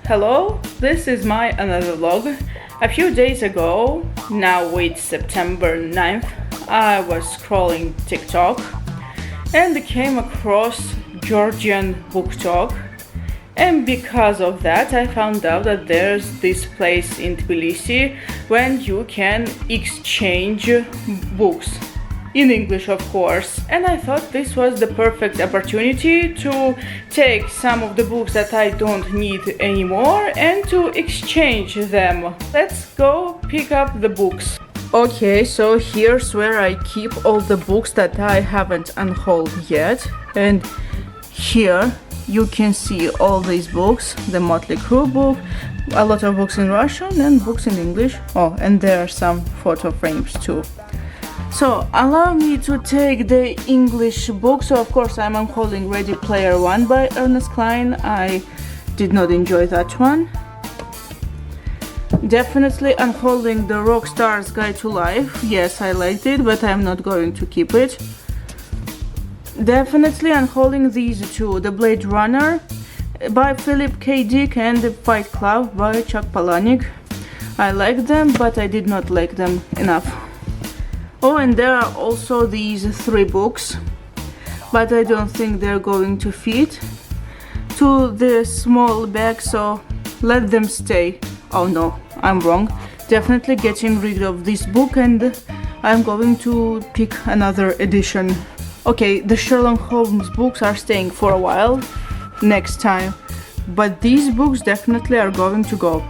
Hello, this is my another vlog. A few days ago, now it's September 9th, I was scrolling TikTok and came across Georgian book talk, and because of that I found out that there's this place in Tbilisi when you can exchange books. In English, of course, and I thought this was the perfect opportunity to take some of the books that I don't need anymore and to exchange them. Let's go pick up the books. Okay, so here's where I keep all the books that I haven't unhauled yet, and here you can see all these books, the Motley Crue book, a lot of books in Russian and books in English. Oh, and there are some photo frames too. So, allow me to take the English book. So, of course, I'm unholding Ready Player One by Ernest Cline. I did not enjoy that one. Definitely unholding The Rockstar's Guide to Life. Yes, I liked it, but I'm not going to keep it. Definitely unholding these two, The Blade Runner by Philip K. Dick and The Fight Club by Chuck Palahniuk. I like them, but I did not like them enough. Oh, and there are also these three books, but I don't think they're going to fit to the small bag, so let them stay. Oh no, I'm wrong. Definitely getting rid of this book, and I'm going to pick another edition. Okay, the Sherlock Holmes books are staying for a while, next time, but these books definitely are going to go.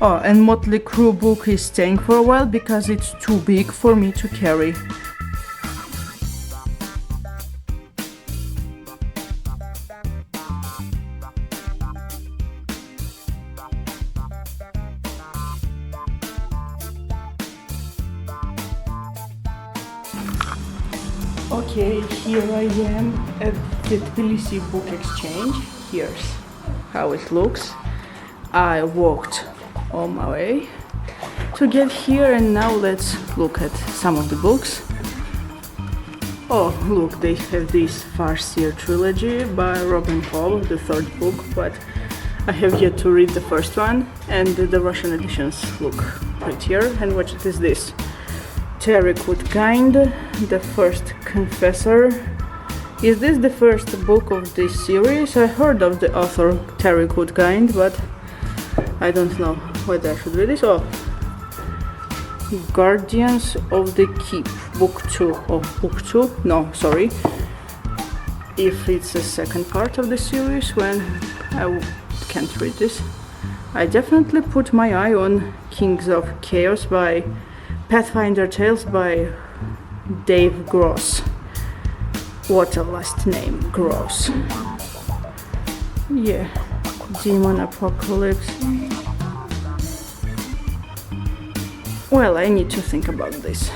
Oh, and Motley Crue book is staying for a while because it's too big for me to carry. Okay, here I am at the Tbilisi Book Exchange. Here's how it looks. I walked all my way to get here, and now let's look at some of the books. Oh, look, they have this Farseer trilogy by Robin Hall, the third book, but I have yet to read the first one, and the Russian editions look prettier. And what is this? Terry Kutkind, The First Confessor. Is this the first book of this series? I heard of the author Terry Kutkind, but I don't know whether I should read this. Oh, Guardians of the Keep, book 2. Oh, book 2? No, sorry. If it's the second part of the series, when I can't read this. I definitely put my eye on Kings of Chaos by Pathfinder Tales by Dave Gross. What a last name, Gross. Yeah, Demon Apocalypse. Well, I need to think about this.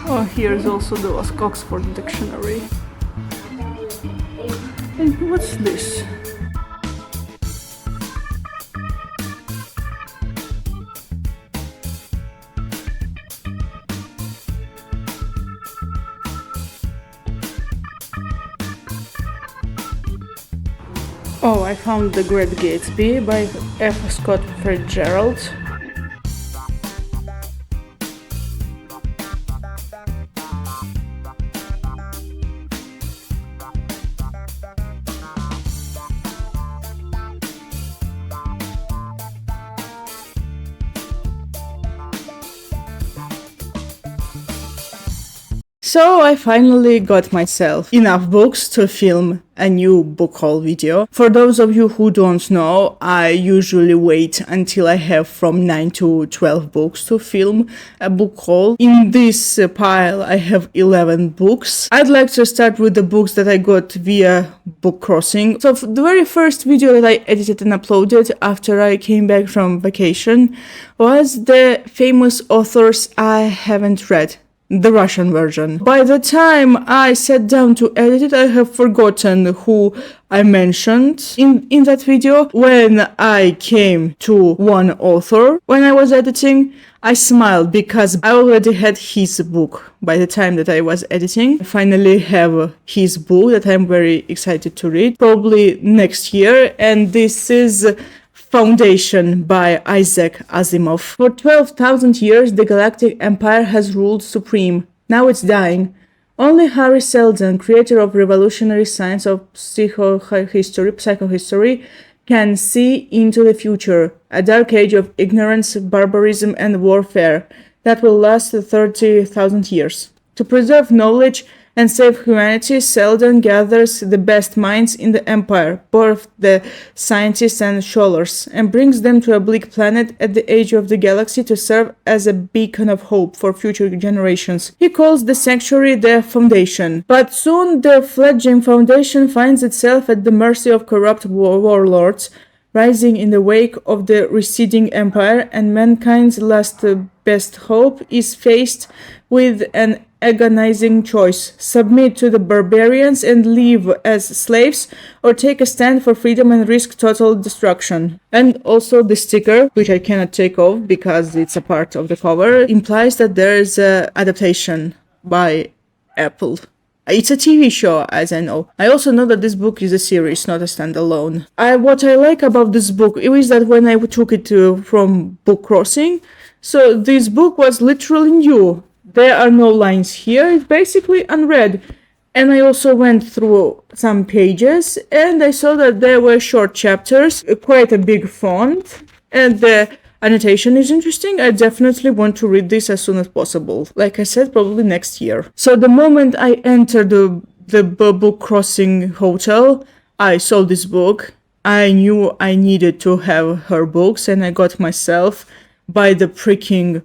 Oh, here's also the Oxford Dictionary. And what's this? Oh, I found The Great Gatsby by F. Scott Fitzgerald. So I finally got myself enough books to film a new book haul video. For those of you who don't know, I usually wait until I have from 9 to 12 books to film a book haul. In this pile I have 11 books. I'd like to start with the books that I got via bookcrossing. So the very first video that I edited and uploaded after I came back from vacation was the famous authors I haven't read. the Russian version. By the time I sat down to edit it, I have forgotten who I mentioned in that video. When I came to one author, when I was editing, I smiled because I already had his book by the time that I was editing. I finally have his book that I'm very excited to read, probably next year, and this is Foundation by Isaac Asimov. For 12,000 years, the Galactic Empire has ruled supreme. Now it's dying. Only Harry Seldon, creator of revolutionary science of psychohistory, can see into the future, a dark age of ignorance, barbarism, and warfare that will last 30,000 years. To preserve knowledge and save humanity, Seldon gathers the best minds in the Empire, both the scientists and scholars, and brings them to a bleak planet at the edge of the galaxy to serve as a beacon of hope for future generations. He calls the sanctuary the Foundation. But soon the fledgling Foundation finds itself at the mercy of corrupt warlords, rising in the wake of the receding empire, and mankind's last best hope is faced with an agonizing choice: submit to the barbarians and live as slaves, or take a stand for freedom and risk total destruction. And also the sticker, which I cannot take off because it's a part of the cover, implies that there is an adaptation by Apple. It's a TV show, as I know. I also know that this book is a series, not a standalone. What I like about this book is that when I took it from bookcrossing, so this book was literally new. There are no lines here, it's basically unread. And I also went through some pages and I saw that there were short chapters, quite a big font, and the annotation is interesting. I definitely want to read this as soon as possible. Like I said, probably next year. So the moment I entered the bookcrossing hotel, I saw this book. I knew I needed to have her books, and I got myself By the Pricking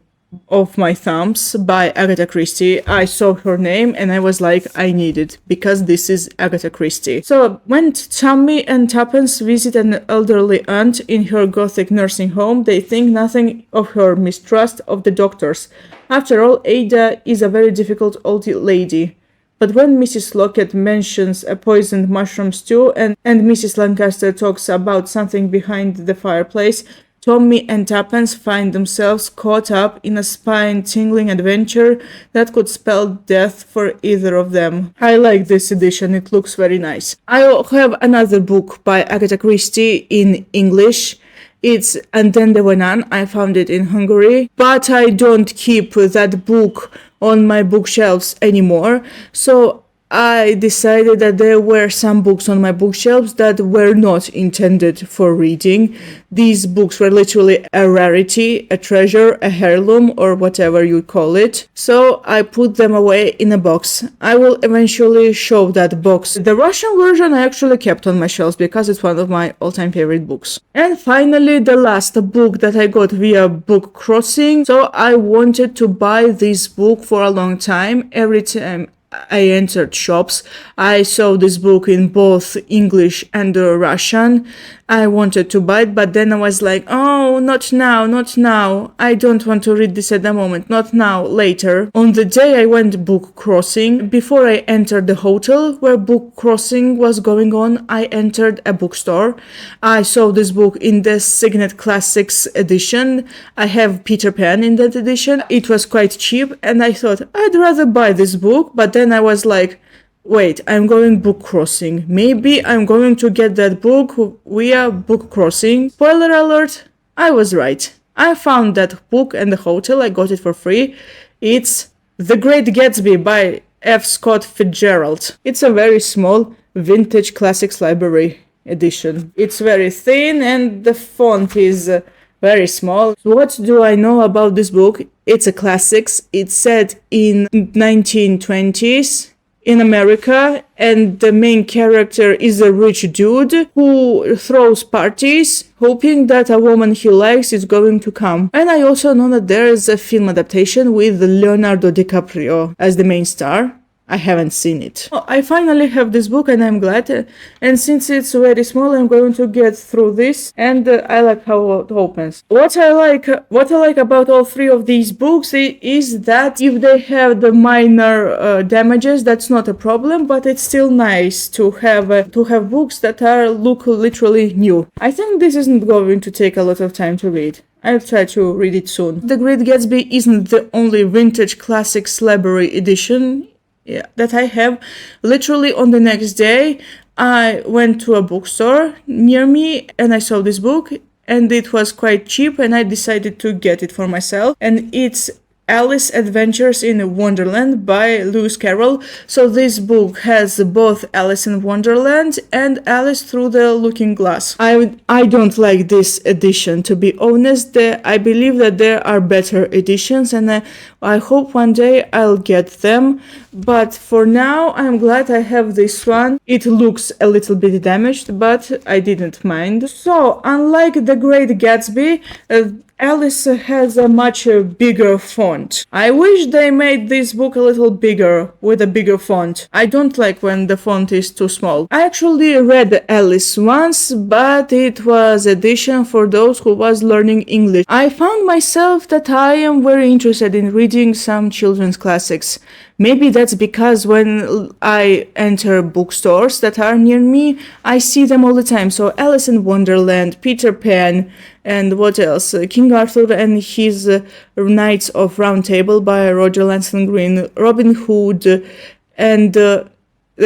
of My Thumbs by Agatha Christie. I saw her name and I was like, I need it because this is Agatha Christie. So when Tommy and Tuppence visit an elderly aunt in her gothic nursing home, they think nothing of her mistrust of the doctors. After all, Ada is a very difficult old lady. But when Mrs. Lockett mentions a poisoned mushroom stew and Mrs. Lancaster talks about something behind the fireplace, Tommy and Tuppence find themselves caught up in a spine-tingling adventure that could spell death for either of them. I like this edition, it looks very nice. I have another book by Agatha Christie in English. It's Antenne de Venan. I found it in Hungary, but I don't keep that book on my bookshelves anymore. So I decided that there were some books on my bookshelves that were not intended for reading. These books were literally a rarity, a treasure, a heirloom, or whatever you call it. So I put them away in a box. I will eventually show that box. The Russian version I actually kept on my shelves because it's one of my all-time favorite books. And finally, the last book that I got via bookcrossing. So I wanted to buy this book for a long time. Every time I entered shops, I saw this book in both English and Russian. I wanted to buy it, but then I was like, oh, not now, not now. I don't want to read this at the moment, not now, later. On the day I went bookcrossing, before I entered the hotel where bookcrossing was going on, I entered a bookstore. I saw this book in the Signet Classics edition. I have Peter Pan in that edition. It was quite cheap, and I thought I'd rather buy this book, but then I was like, wait, I'm going bookcrossing. Maybe I'm going to get that book via bookcrossing. Spoiler alert, I was right. I found that book in the hotel. I got it for free. It's The Great Gatsby by F. Scott Fitzgerald. It's a very small vintage classics library edition. It's very thin and the font is very small. What do I know about this book? It's a classics. It's set in 1920s. In America, and the main character is a rich dude who throws parties hoping that a woman he likes is going to come. And I also know that there is a film adaptation with Leonardo DiCaprio as the main star. I haven't seen it. Oh, I finally have this book and I'm glad. And since it's very small, I'm going to get through this. And I like how it opens. What I like about all three of these books is that if they have the minor damages, that's not a problem. But it's still nice to have books that look literally new. I think this isn't going to take a lot of time to read. I'll try to read it soon. The Great Gatsby isn't the only vintage classics library edition that I have. Literally on the next day, I went to a bookstore near me and I saw this book and it was quite cheap and I decided to get it for myself. And it's Alice Adventures in Wonderland by Lewis Carroll. So this book has both Alice in Wonderland and Alice Through the Looking Glass. I don't like this edition, to be honest. I believe that there are better editions and I hope one day I'll get them. But for now, I'm glad I have this one. It looks a little bit damaged, but I didn't mind. So, unlike The Great Gatsby, Alice has a much bigger font. I wish they made this book a little bigger, with a bigger font. I don't like when the font is too small. I actually read Alice once, but it was edition for those who was learning English. I found myself that I am very interested in reading some children's classics. Maybe that's because when I enter bookstores that are near me, I see them all the time. So Alice in Wonderland, Peter Pan, and what else? King Arthur and his Knights of Round Table by Roger Lansing Green, Robin Hood, and The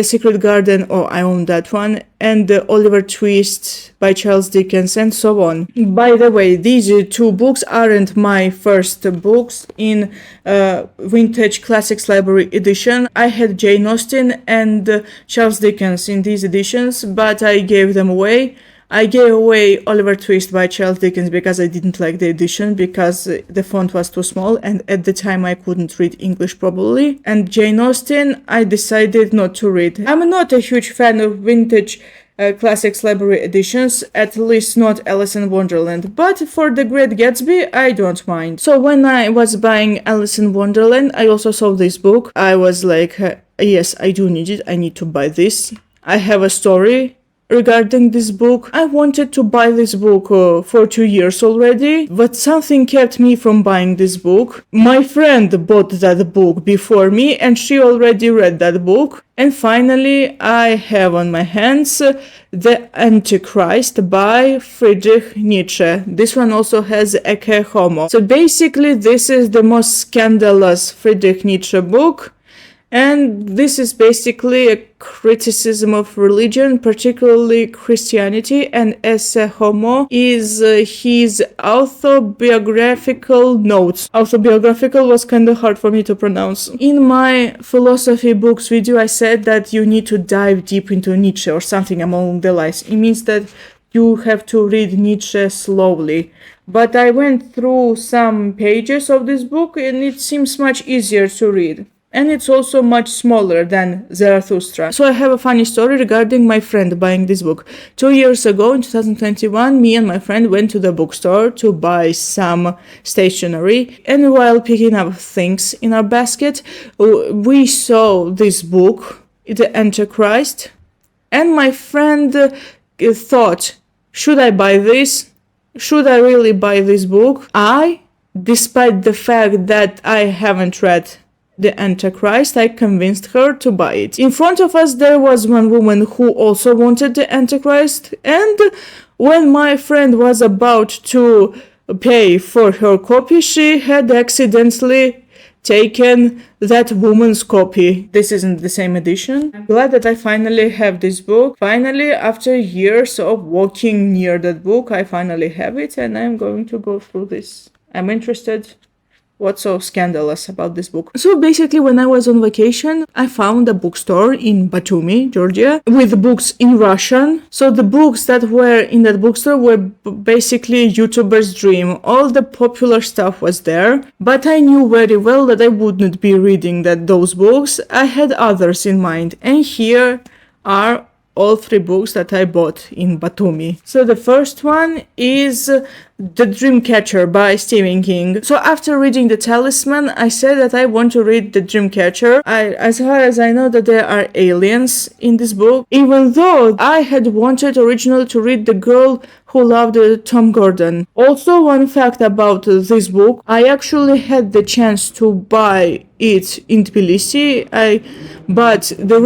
Secret Garden, oh, I own that one, and Oliver Twist by Charles Dickens, and so on. By the way, these two books aren't my first books in Vintage Classics Library edition. I had Jane Austen and Charles Dickens in these editions, but I gave them away. I gave away Oliver Twist by Charles Dickens because I didn't like the edition because the font was too small and at the time I couldn't read English properly. And Jane Austen, I decided not to read. I'm not a huge fan of vintage classics library editions, at least not Alice in Wonderland, but for The Great Gatsby, I don't mind. So when I was buying Alice in Wonderland, I also saw this book. I was like, yes, I do need it, I need to buy this. I have a story regarding this book. I wanted to buy this book for 2 years already, but something kept me from buying this book. My friend bought that book before me and she already read that book. And finally, I have on my hands The Antichrist by Friedrich Nietzsche. This one also has Ecce Homo. So basically, this is the most scandalous Friedrich Nietzsche book. And this is basically a criticism of religion, particularly Christianity, and Ecce Homo is his autobiographical notes. Autobiographical was kind of hard for me to pronounce. In my philosophy books video, I said that you need to dive deep into Nietzsche or something along the lines. It means that you have to read Nietzsche slowly. But I went through some pages of this book and it seems much easier to read. And it's also much smaller than Zarathustra. So I have a funny story regarding my friend buying this book. 2 years ago, in 2021, me and my friend went to the bookstore to buy some stationery. And while picking up things in our basket, we saw this book, The Antichrist. And my friend thought, should I buy this? Should I really buy this book? Despite the fact that I haven't read The Antichrist, I convinced her to buy it. In front of us there was one woman who also wanted The Antichrist, and when my friend was about to pay for her copy, she had accidentally taken that woman's copy. This isn't the same edition. I'm glad that I finally have this book. Finally, after years of walking near that book, I finally have it and I'm going to go through this. I'm interested. What's so scandalous about this book? So basically, when I was on vacation, I found a bookstore in Batumi, Georgia, with books in Russian. So the books that were in that bookstore were basically YouTuber's dream. All the popular stuff was there, but I knew very well that I wouldn't be reading those books. I had others in mind, and here are all 3 books that I bought in Batumi. So the first one is The Dreamcatcher by Stephen King. So after reading The Talisman, I said that I want to read The Dreamcatcher. As far as I know that there are aliens in this book, even though I had wanted originally to read The Girl Who Loved Tom Gordon. Also, one fact about this book, I actually had the chance to buy it in Tbilisi, but the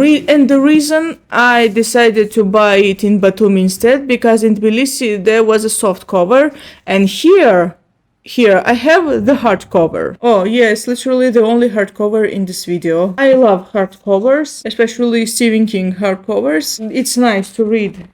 reason I decided to buy it in Batumi instead, because in Tbilisi there was a soft cover, and here I have the hardcover. Oh yes, literally the only hardcover in this video. I love hardcovers, especially Stephen King hardcovers. It's nice to read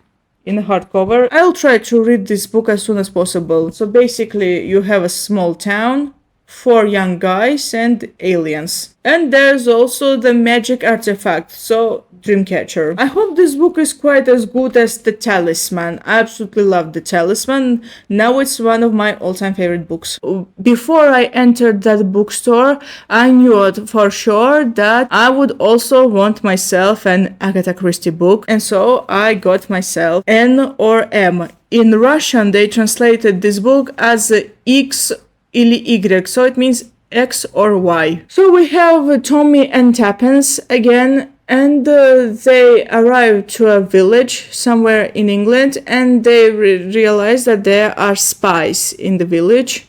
in hardcover. I'll try to read this book as soon as possible. So basically you have a small town, 4 young guys and aliens. And there's also the magic artifact, so Dreamcatcher. I hope this book is quite as good as The Talisman. I absolutely love The Talisman. Now it's one of my all-time favorite books. Before I entered that bookstore, I knew it for sure that I would also want myself an Agatha Christie book. And so I got myself N or M. In Russian, they translated this book as X или Y, so it means X or Y. So we have Tommy and Tuppence again, and they arrive to a village somewhere in England, and they realize that there are spies in the village,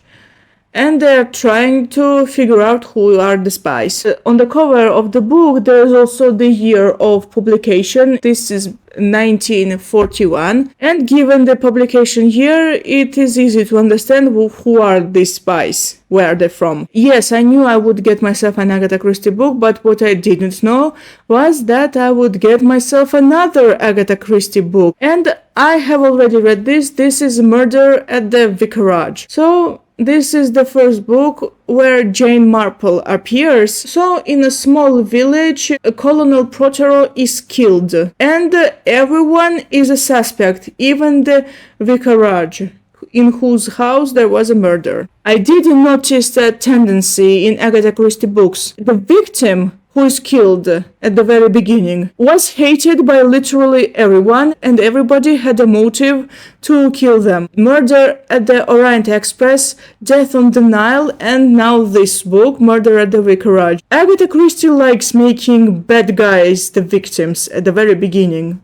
and they're trying to figure out who are the spies. On the cover of the book, there's also the year of publication. This is 1941, and given the publication year, it is easy to understand who are these spies, where are they from. Yes, I knew I would get myself an Agatha Christie book, but what I didn't know was that I would get myself another Agatha Christie book, and I have already read this. This is Murder at the Vicarage. So this is the first book where Jane Marple appears. So in a small village, Colonel Prothero is killed, and everyone is a suspect, even the vicarage, in whose house there was a murder. I did notice a tendency in Agatha Christie books. The victim who is killed at the very beginning was hated by literally everyone, and everybody had a motive to kill them. Murder at the Orient Express, Death on the Nile, and now this book, Murder at the Vicarage. Agatha Christie likes making bad guys the victims at the very beginning.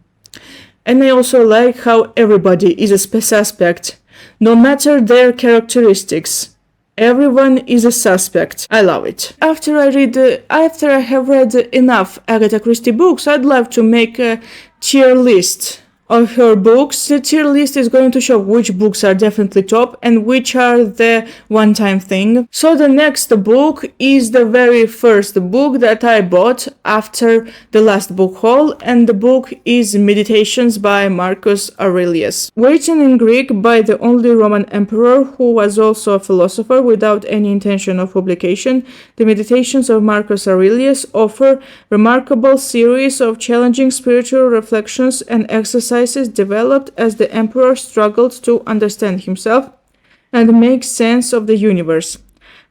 And I also like how everybody is a suspect, no matter their characteristics. Everyone is a suspect. I love it. After I have read enough Agatha Christie books, I'd love to make a tier list of her books. The tier list is going to show which books are definitely top and which are the one-time thing. So the next book is the very first book that I bought after the last book haul, and the book is Meditations by Marcus Aurelius. Written in Greek by the only Roman emperor who was also a philosopher without any intention of publication, the Meditations of Marcus Aurelius offer remarkable series of challenging spiritual reflections and exercises developed as the emperor struggled to understand himself and make sense of the universe.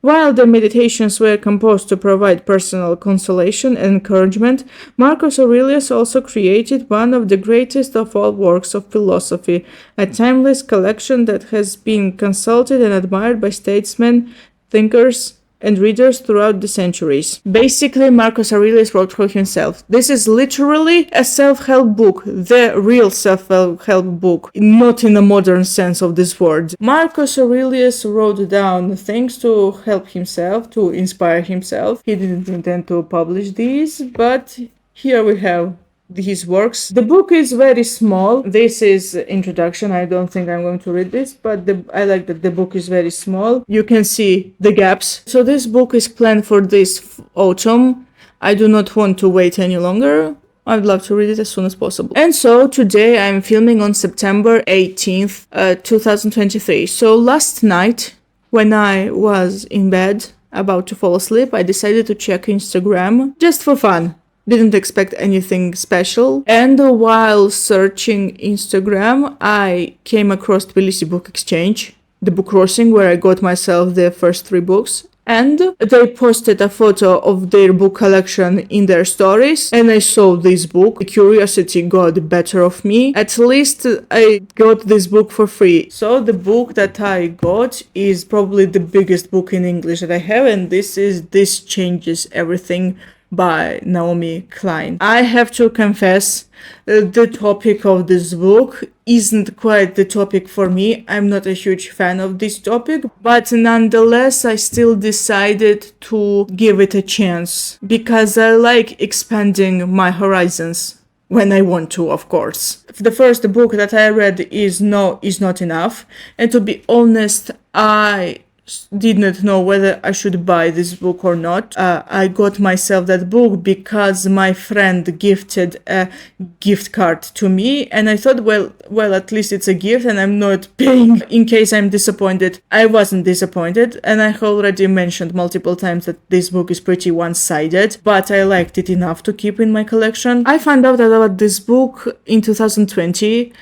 While the meditations were composed to provide personal consolation and encouragement, Marcus Aurelius also created one of the greatest of all works of philosophy, a timeless collection that has been consulted and admired by statesmen, thinkers, and readers throughout the centuries. Basically, Marcus Aurelius wrote for himself. This is literally a self-help book, the real self-help book, not in a modern sense of this word. Marcus Aurelius wrote down things to help himself, to inspire himself. He didn't intend to publish these, but here we have his works. The book is very small. This is introduction. I don't think I'm going to read this, but I like that the book is very small. You can see the gaps. So this book is planned for this autumn. I do not want to wait any longer. I'd love to read it as soon as possible. And so today I'm filming on September 18th, 2023. So last night, when I was in bed about to fall asleep, I decided to check Instagram just for fun. Didn't expect anything special. And while searching Instagram, I came across Tbilisi Book Exchange, the bookcrossing, where I got myself the first 3 books. and they posted a photo of their book collection in their stories, and I saw this book. The curiosity got the better of me. At least I got this book for free. So the book that I got is probably the biggest book in English that I have, and This Changes Everything by Naomi Klein. I have to confess, the topic of this book isn't quite the topic for me. I'm not a huge fan of this topic, but nonetheless, I still decided to give it a chance because I like expanding my horizons. When I want to, of course. The first book that I read is not enough, and to be honest, I did not know whether I should buy this book or not. I got myself that book because my friend gifted a gift card to me, and I thought, well, at least it's a gift and I'm not paying in case I'm disappointed. I wasn't disappointed, and I already mentioned multiple times that this book is pretty one-sided, but I liked it enough to keep in my collection. I found out about this book in 2020,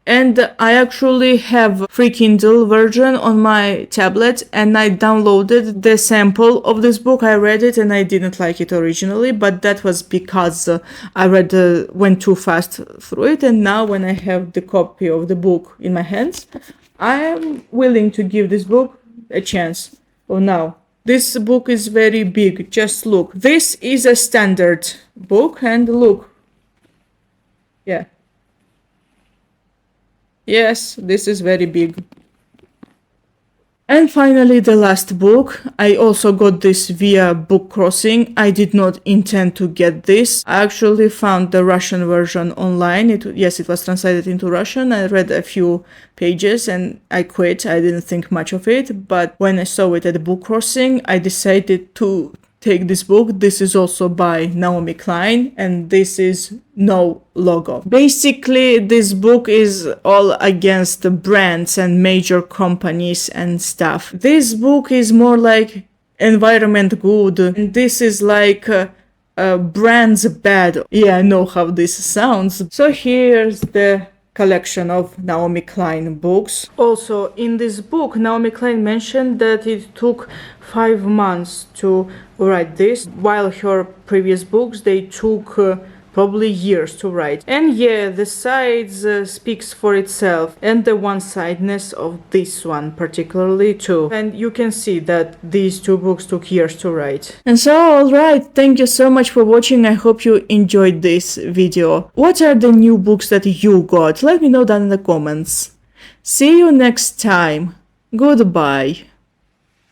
and I actually have free Kindle version on my tablet, and I downloaded the sample of this book. I read it and I didn't like it originally, but that was because I went too fast through it, and now when I have the copy of the book in my hands, I am willing to give this book a chance. Oh, now. This book is very big, just look. This is a standard book, and look. Yeah. Yes, this is very big. And finally, the last book. I also got this via bookcrossing. I did not intend to get this. I actually found the Russian version online. It was translated into Russian. I read a few pages and I quit. I didn't think much of it. But when I saw it at bookcrossing, I decided to take this book. This is also by Naomi Klein, and this is no logo. Basically, this book is all against the brands and major companies and stuff. This book is more like environment good, and this is like brands bad. Yeah, I know how this sounds. So here's the collection of Naomi Klein books. Also, in this book, Naomi Klein mentioned that it took 5 months to write this, while her previous books, they took probably years to write. And yeah, the size speaks for itself, and the one-sidedness of this one particularly too. And you can see that these two books took years to write. And so, alright, thank you so much for watching. I hope you enjoyed this video. What are the new books that you got? Let me know down in the comments. See you next time. Goodbye.